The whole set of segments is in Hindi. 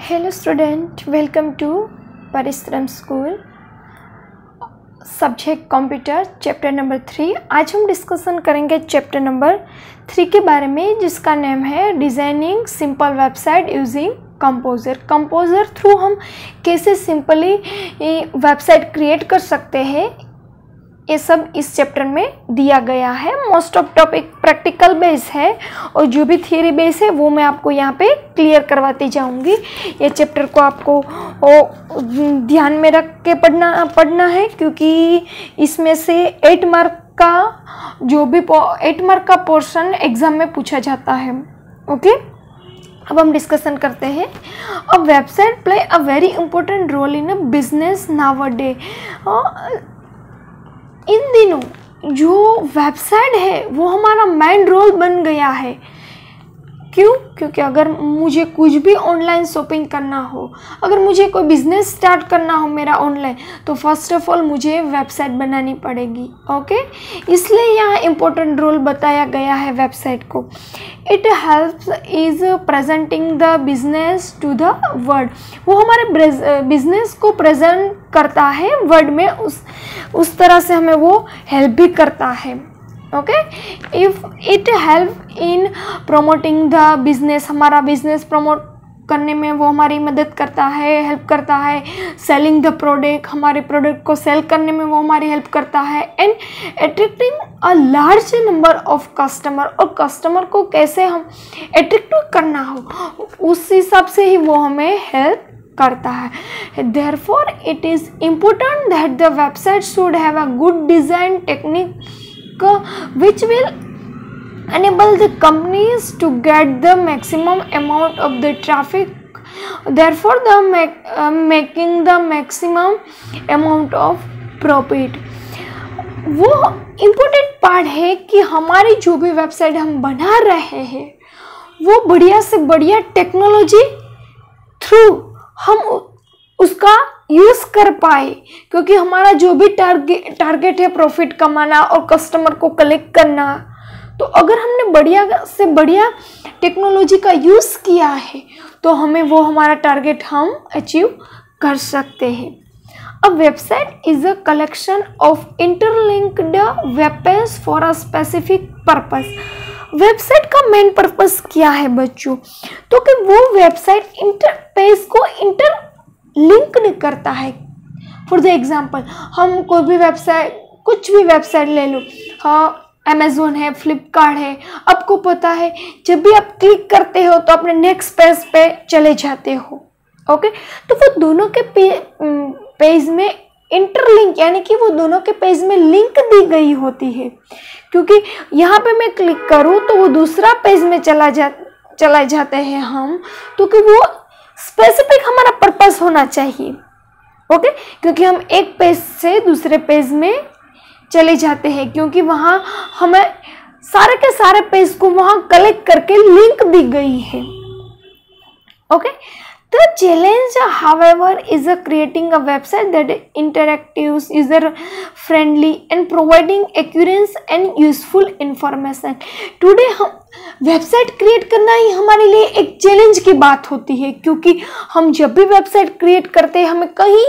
हेलो स्टूडेंट, वेलकम टू परिश्रम school. Subject computer, chapter number 3। आज हम डिस्कशन करेंगे चैप्टर नंबर 3 के बारे में, जिसका नेम है designing simple website using composer. Composer through हम कैसे सिंपली वेबसाइट क्रिएट कर सकते हैं, ये सब इस चैप्टर में दिया गया है। Most of topic practical base है और जो भी थियरी बेस है वो मैं आपको यहाँ पे क्लियर करवाती जाऊँगी। ये चैप्टर को आपको ध्यान में रख के पढ़ना है, क्योंकि इसमें से 8 मार्क का पोर्शन एग्जाम में पूछा जाता है। ओके, अब हम डिस्कशन करते हैं। A website play a very important role in a business nowadays. इन दिनों जो वेबसाइट है वो हमारा मेन रोल बन गया है। क्यों? क्योंकि अगर मुझे कुछ भी ऑनलाइन शॉपिंग करना हो, अगर मुझे कोई बिजनेस स्टार्ट करना हो मेरा ऑनलाइन, तो फर्स्ट ऑफ ऑल मुझे वेबसाइट बनानी पड़ेगी। ओके, इसलिए यहाँ इम्पोर्टेंट रोल बताया गया है वेबसाइट को। It helps is presenting the business to the world. वो हमारे बिजनेस को प्रेजेंट करता है वर्ल्ड में, उस तरह से हमें वो हेल्प भी करता है। Okay, if it help in promoting the business, हमारा बिजनेस प्रमोट करने में वो हमारी मदद करता है, हेल्प करता है। सेलिंग द प्रोडक्ट, हमारे प्रोडक्ट को सेल करने में वो हमारी हेल्प करता है। And attracting a large number of customer, और कस्टमर को कैसे हम अट्रैक्टिव करना हो उस हिसाब से ही वो हमें हेल्प करता है। Therefore, it is important that the website should have a good design technique which will enable the companies to get the maximum amount of the traffic, therefore making the maximum amount of profit। वो इम्पोर्टेंट पार्ट है कि हमारी जो भी वेबसाइट हम बना रहे हैं वो बढ़िया से बढ़िया टेक्नोलॉजी थ्रू हम उसका यूज़ कर पाए, क्योंकि हमारा जो भी टारगेट है प्रॉफिट कमाना और कस्टमर को कलेक्ट करना, तो अगर हमने बढ़िया से बढ़िया टेक्नोलॉजी का यूज़ किया है तो हमें वो हमारा टारगेट हम अचीव कर सकते हैं। A website is a collection of interlinked web page for a specific purpose. Website का मेन पर्पस क्या है बच्चों? तो कि वो वेबसाइट पेज को लिंक करता है। फॉर द एग्जाम्पल, हम कोई भी वेबसाइट, कुछ भी वेबसाइट ले लो, हाँ अमेजोन है, फ्लिपकार्ट है, आपको पता है जब भी आप क्लिक करते हो तो अपने नेक्स्ट पेज पे चले जाते हो। ओके, तो वो दोनों के पेज में इंटरलिंक, यानी कि वो दोनों के पेज में लिंक दी गई होती है, क्योंकि यहाँ पे मैं क्लिक करूँ तो वो दूसरा पेज में चला जाते हैं हम, तो कि वो स्पेसिफिक हमारा पर्पस होना चाहिए। ओके, क्योंकि हम एक पेज से दूसरे पेज में चले जाते हैं, क्योंकि वहाँ हमें सारे के सारे पेज को वहाँ कलेक्ट करके लिंक दी गई है। Okay, the challenge however is creating a website that interactive, user friendly and providing accurate and useful information। Today हम वेबसाइट क्रिएट करना ही हमारे लिए एक चैलेंज की बात होती है, क्योंकि हम जब भी वेबसाइट क्रिएट करते हैं हमें कहीं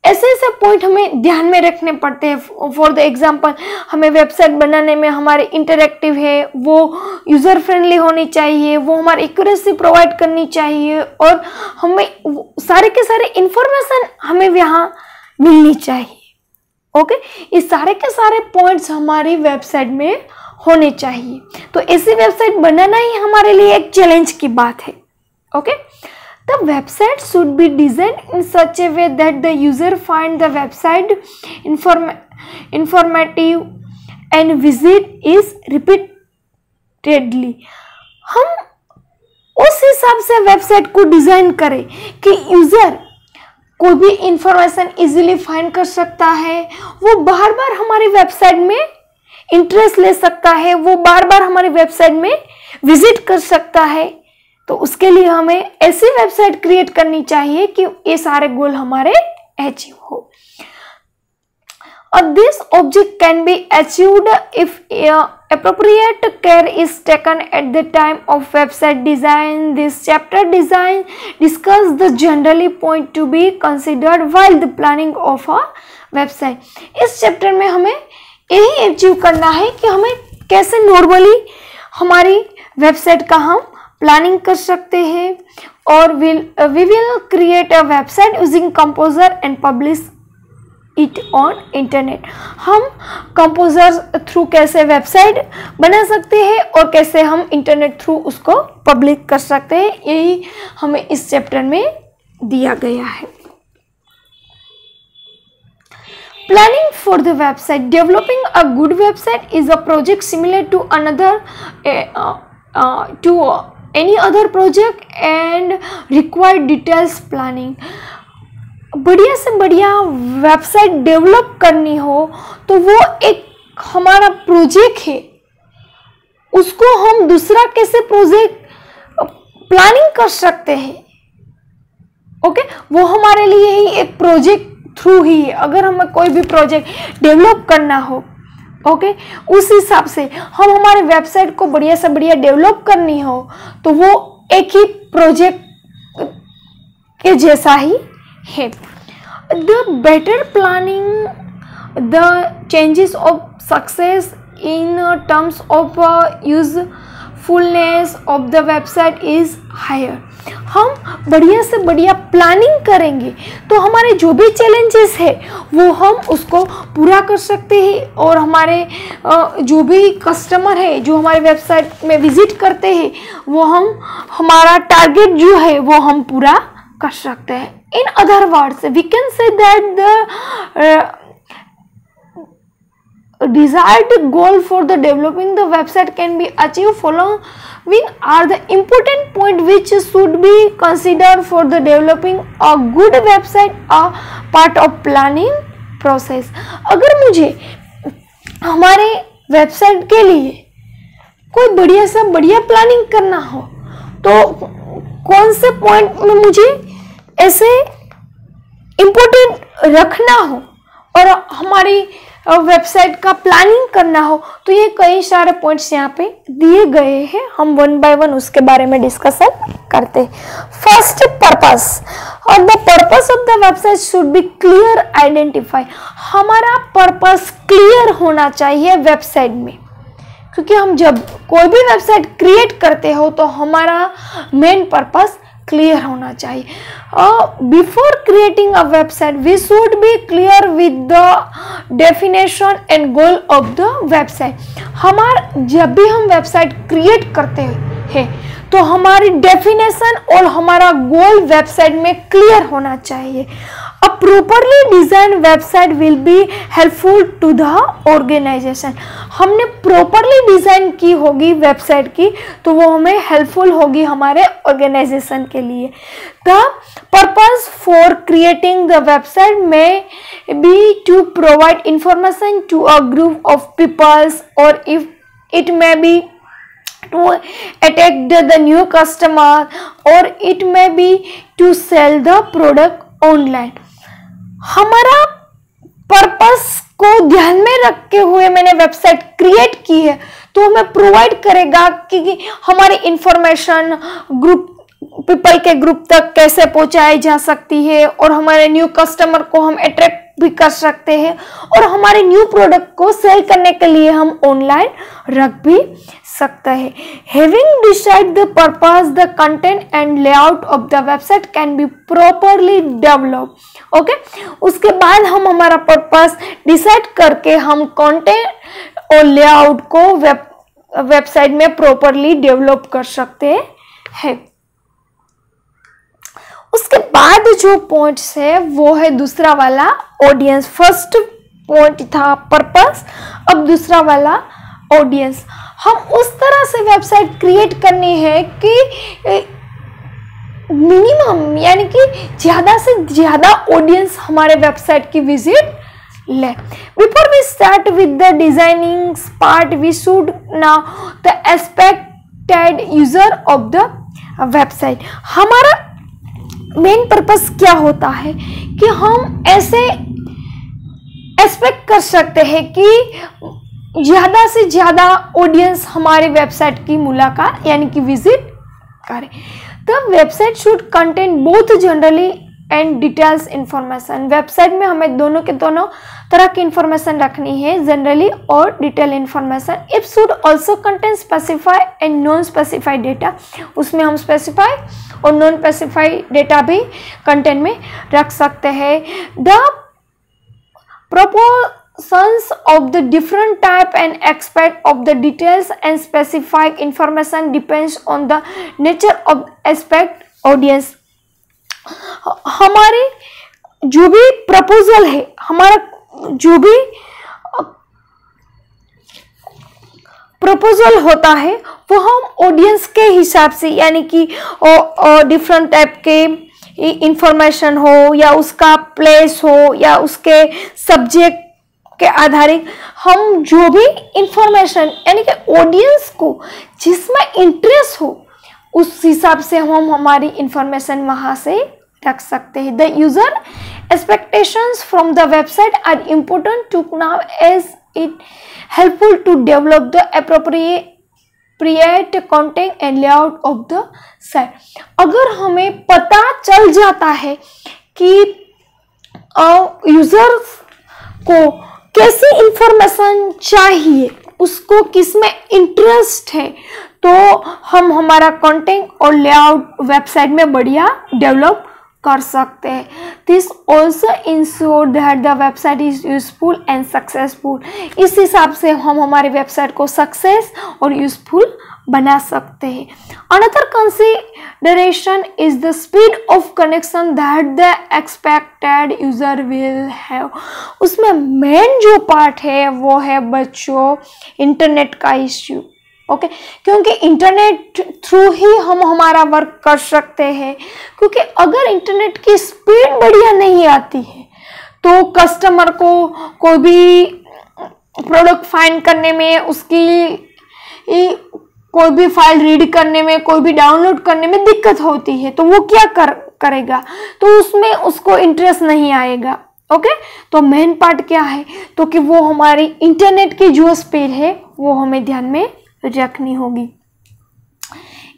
ऐसे पॉइंट हमें ध्यान में रखने पड़ते हैं। फॉर द एग्जांपल, हमें वेबसाइट बनाने में हमारे इंटरैक्टिव है, वो यूज़र फ्रेंडली होनी चाहिए, वो हमारी एक्यूरेसी प्रोवाइड करनी चाहिए, और हमें सारे के सारे इंफॉर्मेशन हमें यहाँ मिलनी चाहिए। ओके, ये सारे के सारे पॉइंट्स हमारी वेबसाइट में होने चाहिए, तो ऐसी वेबसाइट बनाना ही हमारे लिए एक चैलेंज की बात है। Okay, the website should be designed in such a way that the user find the website informative and visit is repeatedly। हम उस हिसाब से वेबसाइट को डिजाइन करें कि यूजर कोई भी इंफॉर्मेशन इजीली फाइंड कर सकता है, वो बार बार हमारी वेबसाइट में इंटरेस्ट ले सकता है, वो बार बार हमारी वेबसाइट में विजिट कर सकता है। तो उसके लिए हमें ऐसी वेबसाइट क्रिएट करनी चाहिए कि ये सारे गोल हमारे अचीव हो। This object can be achieved if appropriate care is taken at the time of website design. This chapter discuss the generally point to be considered while the planning of a website. इस चैप्टर में हमें यही अचीव करना है कि हमें कैसे नॉर्मली हमारी वेबसाइट का हम प्लानिंग कर सकते हैं और we will create a website using Composer and publish it on internet. हम कंपोजर थ्रू कैसे वेबसाइट बना सकते हैं और कैसे हम इंटरनेट थ्रू उसको पब्लिश कर सकते हैं, यही हमें इस चैप्टर में दिया गया है. Planning for the website. Developing a good website is a project similar to any other project and required details planning. बढ़िया से बढ़िया वेबसाइट डेवलप करनी हो तो वो एक हमारा प्रोजेक्ट है, उसको हम दूसरा कैसे प्रोजेक्ट प्लानिंग कर सकते हैं. ओके, वो हमारे लिए ही एक प्रोजेक्ट थ्रू ही है. अगर हमें कोई भी प्रोजेक्ट डेवलप करना हो, ओके, उस हिसाब से हम हमारे वेबसाइट को बढ़िया से बढ़िया डेवलप करनी हो तो वो एक ही प्रोजेक्ट के जैसा ही है. The better planning, the chances of success in terms of usefulness of the website is higher. हम बढ़िया से बढ़िया प्लानिंग करेंगे तो हमारे जो भी चैलेंजेस है वो हम उसको पूरा कर सकते हैं और हमारे जो भी कस्टमर है जो हमारे वेबसाइट में विजिट करते हैं वो हमारा टारगेट जो है वो हम पूरा कर सकते हैं. In other words, we can say that the desired goal for the developing the website can be achieved following are the important point which should be considered for the developing a good website, a part of planning process. अगर मुझे हमारे वेबसाइट के लिए कोई बढ़िया सा बढ़िया प्लानिंग करना हो तो कौन से पॉइंट में मुझे ऐसे इम्पोर्टेंट रखना हो और हमारी वेबसाइट का प्लानिंग करना हो तो ये कई सारे पॉइंट्स यहाँ पे दिए गए हैं. हम वन बाय वन उसके बारे में डिस्कशन करते हैं. First, purpose. और the purpose of the website should be clear identify. हमारा पर्पस क्लियर होना चाहिए वेबसाइट में, क्योंकि हम जब कोई भी वेबसाइट क्रिएट करते हो तो हमारा मेन पर्पस क्लियर होना चाहिए. Before creating a website we should be clear with the definition and goal of the website. जब भी हम वेबसाइट क्रिएट करते हैं तो हमारी डेफिनेशन और हमारा गोल वेबसाइट में क्लियर होना चाहिए. A properly designed website will be helpful to the organization. हमने properly डिज़ाइन की होगी वेबसाइट की तो वो हमें हेल्पफुल होगी हमारे ऑर्गेनाइजेशन के लिए. The purpose for creating the website may be to provide information to a group of people, or if it may be to attract the new customer, or it may be to sell the product online. हमारा पर्पस को ध्यान में रखते हुए मैंने वेबसाइट क्रिएट की है तो हमें प्रोवाइड करेगा कि हमारी इंफॉर्मेशन पीपल के ग्रुप तक कैसे पहुंचाई जा सकती है और हमारे न्यू कस्टमर को हम अट्रैक्ट भी कर सकते हैं और हमारे न्यू प्रोडक्ट को सेल करने के लिए हम ऑनलाइन रख भी सकते हैं. Having decide the purpose, the content and layout of the website can be properly develop. Okay, उसके बाद हम हमारा पर्पस डिसाइड करके हम कंटेंट और लेआउट को वेबसाइट में प्रॉपरली डेवलप कर सकते हैं. उसके बाद जो पॉइंट्स है वो है दूसरा वाला ऑडियंस. फर्स्ट पॉइंट था पर्पस, अब दूसरा वाला ऑडियंस. हम उस तरह से वेबसाइट क्रिएट करनी है कि मिनिमम यानी कि ज़्यादा से ज़्यादा ऑडियंस हमारे वेबसाइट की विजिट ले. Before we start with the designing part we should now the expected user of the website. हमारा मेन पर्पस क्या होता है कि हम ऐसे एक्सपेक्ट कर सकते हैं कि ज़्यादा से ज़्यादा ऑडियंस हमारे वेबसाइट की मुलाकात यानी कि विजिट करें। The website should contain both generally and details information. Website में हमें दोनों तरह की इंफॉर्मेशन रखनी है, जनरली और detail information. It should also contain specify and non specify data. उसमें हम स्पेसिफाई और नॉन स्पेसिफाई डेटा भी कंटेंट में रख सकते हैं। The proportions of the different type and aspect of the details and specified information depends on the nature of aspect audience। हमारे जो भी प्रपोजल है, हमारा जो भी प्रपोजल होता है वो हम ऑडियंस के हिसाब से, यानी कि डिफरेंट टाइप के इंफॉर्मेशन हो या उसका प्लेस हो या उसके सब्जेक्ट के आधारित हम जो भी इंफॉर्मेशन यानी कि ऑडियंस को जिसमें इंटरेस्ट हो उस हिसाब से हम हमारी इंफॉर्मेशन वहां से रख सकते हैं। The user expectations from the website are important to now as it helpful to develop the appropriate content and layout of the site. अगर हमें पता चल जाता है कि यूजर्स को कैसी इंफॉर्मेशन चाहिए, उसको किस में इंटरेस्ट है, तो हम हमारा कंटेंट और लेआउट वेबसाइट में बढ़िया डेवलप कर सकते हैं। This also ensure that the website is useful and successful. इस हिसाब से हम हमारे वेबसाइट को सक्सेस और यूजफुल बना सकते हैं। Another consideration is the speed of connection that the expected user will have. उसमें मेन जो पार्ट है वो है बच्चों इंटरनेट का इश्यू। ओके, क्योंकि इंटरनेट थ्रू ही हम हमारा वर्क कर सकते हैं। क्योंकि अगर इंटरनेट की स्पीड बढ़िया नहीं आती है तो कस्टमर को कोई भी प्रोडक्ट फाइंड करने में, उसकी कोई भी फाइल रीड करने में, कोई भी डाउनलोड करने में दिक्कत होती है, तो वो क्या करेगा, तो उसमें उसको इंटरेस्ट नहीं आएगा। ओके, तो मेन पार्ट क्या है, तो कि वो हमारी इंटरनेट की जो स्पीड है वो हमें ध्यान में रखनी होगी।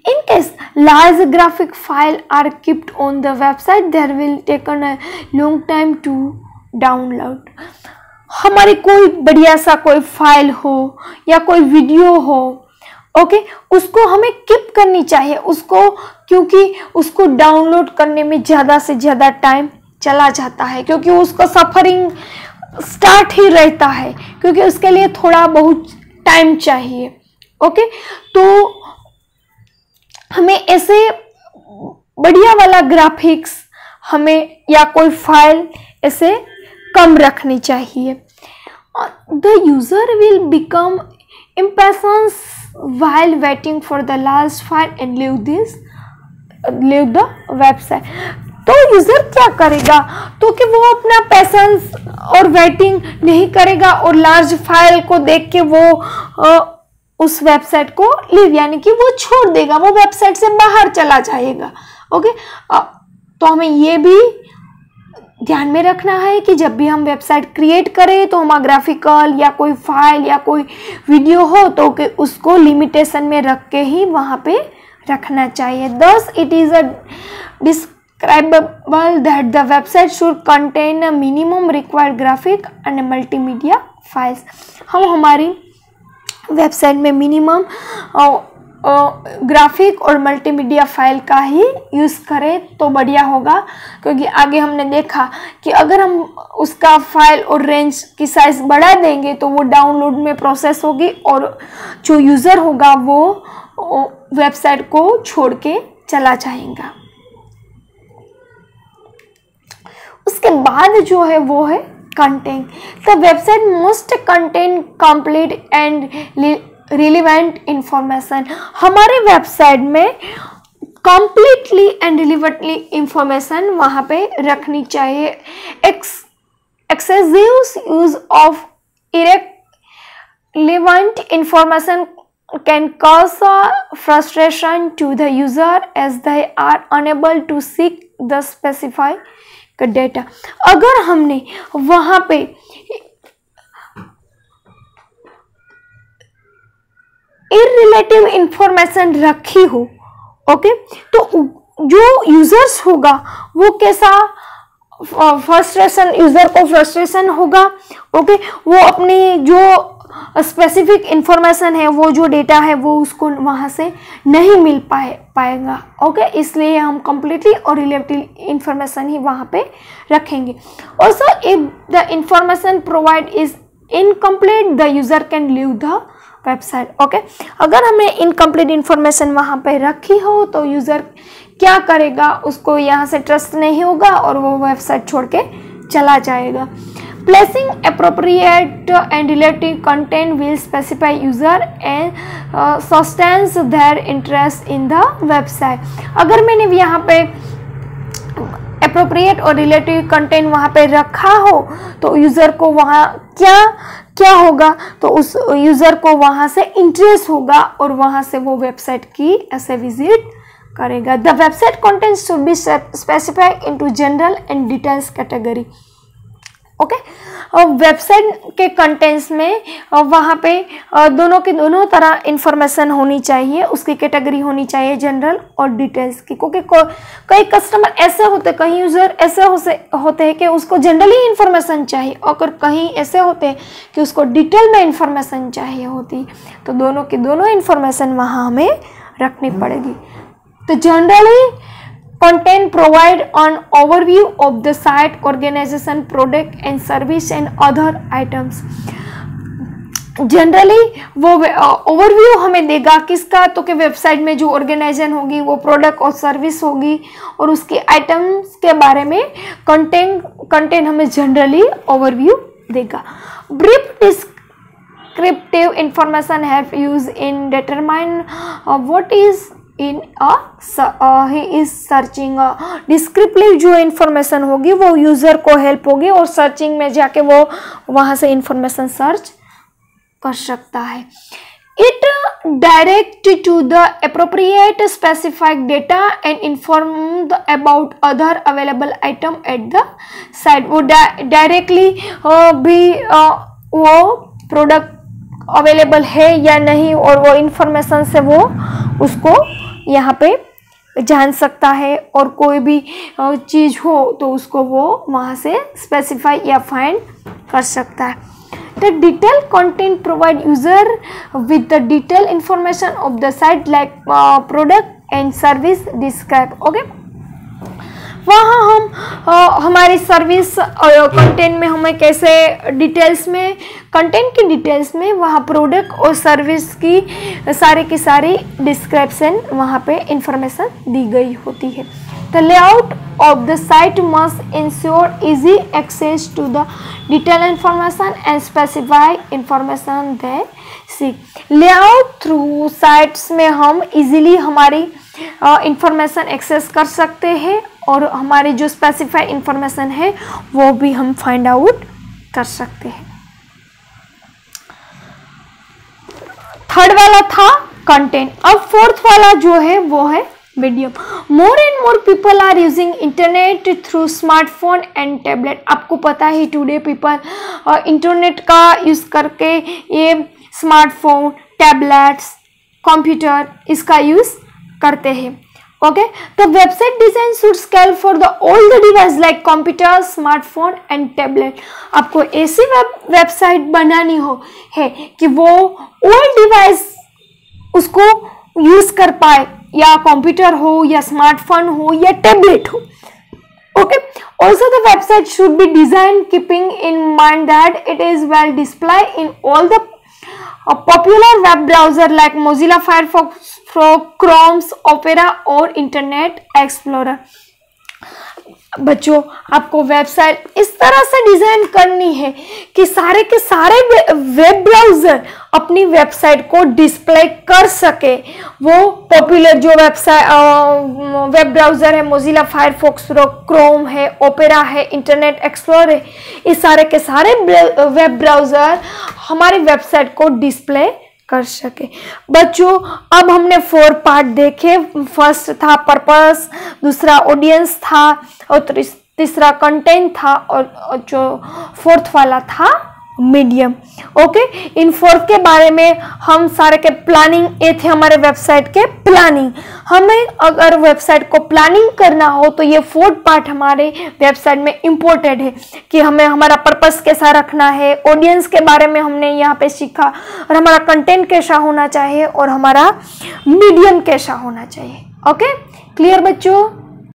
In case large graphic file are kept on the website, there will take a long time to download। हमारी कोई बढ़िया सा कोई फाइल हो या कोई वीडियो हो, ओके, उसको हमें कीप करनी चाहिए उसको, क्योंकि उसको डाउनलोड करने में ज़्यादा से ज़्यादा टाइम चला जाता है, क्योंकि उसका सफरिंग स्टार्ट ही रहता है, क्योंकि उसके लिए थोड़ा बहुत टाइम चाहिए। ओके, तो हमें ऐसे बढ़िया वाला ग्राफिक्स हमें या कोई फाइल ऐसे कम रखनी चाहिए। The user will become impatience while waiting for the last file and leave the website। तो यूजर क्या करेगा, तो कि वो अपना पेशेंस और वेटिंग नहीं करेगा और लार्ज फाइल को देख के वो उस वेबसाइट को लीव यानी कि वो छोड़ देगा, वो वेबसाइट से बाहर चला जाएगा। ओके, तो हमें ये भी ध्यान में रखना है कि जब भी हम वेबसाइट क्रिएट करें तो हमारा ग्राफिकल या कोई फाइल या कोई वीडियो हो तो कि उसको लिमिटेशन में रख के ही वहाँ पे रखना चाहिए। Thus it is a describable that the website should contain a minimum required graphic and multimedia files। हम हमारी वेबसाइट में मिनिमम ग्राफिक और मल्टीमीडिया फाइल का ही यूज़ करें तो बढ़िया होगा, क्योंकि आगे हमने देखा कि अगर हम उसका फाइल और रेंज की साइज़ बढ़ा देंगे तो वो डाउनलोड में प्रोसेस होगी और जो यूज़र होगा वो वेबसाइट को छोड़ के चला जाएगा। उसके बाद जो है वो है content. The website must contain complete and relevant information. हमारे वेबसाइट में कंप्लीटली एंड रिलेवेंटली इंफॉर्मेशन वहाँ पे रखनी चाहिए। Excessive use of irrelevant information can cause frustration to the user as they are unable to seek the specified data। अगर हमने वहाँ पे इररिलेटिव इंफॉर्मेशन रखी हो, ओके, तो जो यूजर्स होगा वो कैसा फ्रस्ट्रेशन, यूजर को फ्रस्ट्रेशन होगा, ओके, वो अपनी जो स्पेसिफिक इंफॉर्मेशन है, वो जो डेटा है वो उसको वहाँ से नहीं मिल पाएगा, ओके, इसलिए हम कंप्लीटली और रिलेटिव इंफॉर्मेशन ही वहाँ पे रखेंगे। Also if the information provide is incomplete the user can leave the website, okay, अगर हमने इनकम्प्लीट इंफॉर्मेशन वहाँ पे रखी हो तो यूजर क्या करेगा, उसको यहाँ से ट्रस्ट नहीं होगा और वो वेबसाइट छोड़ के चला जाएगा। Placing appropriate and relative content will specify user and sustains their interest in the website। अगर मैंने यहाँ पे appropriate और relative content वहाँ पे रखा हो तो यूज़र को वहाँ क्या होगा, तो उस यूज़र को वहाँ से इंटरेस्ट होगा और वहाँ से वो वेबसाइट की ऐसे विजिट करेगा। The website content should be specified into general and details category, okay, website के कंटेंट्स में वहाँ पे दोनों की दोनों तरह इंफॉर्मेशन होनी चाहिए, उसकी कैटेगरी होनी चाहिए जनरल और डिटेल्स की, क्योंकि कई कस्टमर ऐसे होते, कई यूज़र ऐसे होते हैं कि उसको जनरली इंफॉर्मेशन चाहिए और कहीं ऐसे होते हैं कि उसको डिटेल में इंफॉर्मेशन चाहिए होती, तो दोनों की दोनों इंफॉर्मेशन वहाँ हमें रखनी पड़ेगी। तो generally content provide an overview of the site, organization, product and service and other items। Generally वो ओवरव्यू हमें देगा किसका, तो कि वेबसाइट में जो ऑर्गेनाइजेशन होगी, वो प्रोडक्ट और सर्विस होगी और उसके आइटम्स के बारे में कंटेंट हमें जनरली ओवरव्यू देगा। Brief descriptive information help use in determine what is in he is searching. Descriptive जो इंफॉर्मेशन होगी वो यूज़र को हेल्प होगी और सर्चिंग में जाके वो वहाँ से इंफॉर्मेशन सर्च कर सकता है। It direct to the appropriate specified data and inform about other available item at the site. वो डायरेक्टली भी वो प्रोडक्ट अवेलेबल है या नहीं और वो इंफॉर्मेशन से वो उसको यहाँ पे जान सकता है और कोई भी चीज़ हो तो उसको वो वहाँ से स्पेसिफाई या फाइंड कर सकता है। The detail content provide user with the detail information of the site like product and service describe, okay, वहाँ हम हमारी सर्विस कंटेंट में हमें कैसे डिटेल्स में, कंटेंट की डिटेल्स में वहाँ प्रोडक्ट और सर्विस की सारी डिस्क्रिप्शन वहाँ पे इंफॉर्मेशन दी गई होती है। The layout of the site must ensure easy access to the detail information and specify information they seek. Layout through sites में हम इजीली हमारी इंफॉर्मेशन एक्सेस कर सकते हैं और हमारी जो स्पेसिफाइड इंफॉर्मेशन है वो भी हम फाइंड आउट कर सकते हैं। थर्ड वाला था कंटेंट। अब फोर्थ वाला जो है वो है medium. More and more people are using internet through smartphone and tablet. आपको पता है टुडे पीपल इंटरनेट का यूज करके ये स्मार्टफोन, टैबलेट्स, कंप्यूटर इसका यूज करते हैं। Okay, the website design should scale for the all the device like computer, smartphone and tablet। आपको ऐसी वेबसाइट बनानी है कि वो all डिवाइस उसको यूज कर पाए, या कंप्यूटर हो या स्मार्टफोन हो या टैबलेट हो। Okay, also the website should be designed keeping in mind that it is well displayed in all the popular web browser like Mozilla Firefox, Chrome, Opera और इंटरनेट एक्सप्लोरर। बच्चों आपको वेबसाइट इस तरह से डिजाइन करनी है कि सारे के सारे वेब ब्राउजर अपनी वेबसाइट को डिस्प्ले कर सके। वो पॉपुलर जो वेब ब्राउजर है, मोजिला फायरफॉक्स, क्रोम है, ओपेरा है, इंटरनेट एक्सप्लोरर है, इस सारे के सारे वेब ब्राउजर हमारी वेबसाइट को डिस्प्ले कर सके। बच्चों अब हमने 4 पार्ट देखे। फर्स्ट था पर्पस, दूसरा ऑडियंस था और तीसरा कंटेंट था और जो फोर्थ वाला था मीडियम। ओके, इन 4 के बारे में हम सारे के प्लानिंग, ये थे हमारे वेबसाइट के प्लानिंग। हमें अगर वेबसाइट को प्लानिंग करना हो तो ये 4 पार्ट हमारे वेबसाइट में इम्पोर्टेंट है कि हमें हमारा पर्पस कैसा रखना है, ऑडियंस के बारे में हमने यहाँ पे सीखा, और हमारा कंटेंट कैसा होना चाहिए, और हमारा मीडियम कैसा होना चाहिए। ओके, क्लियर बच्चों?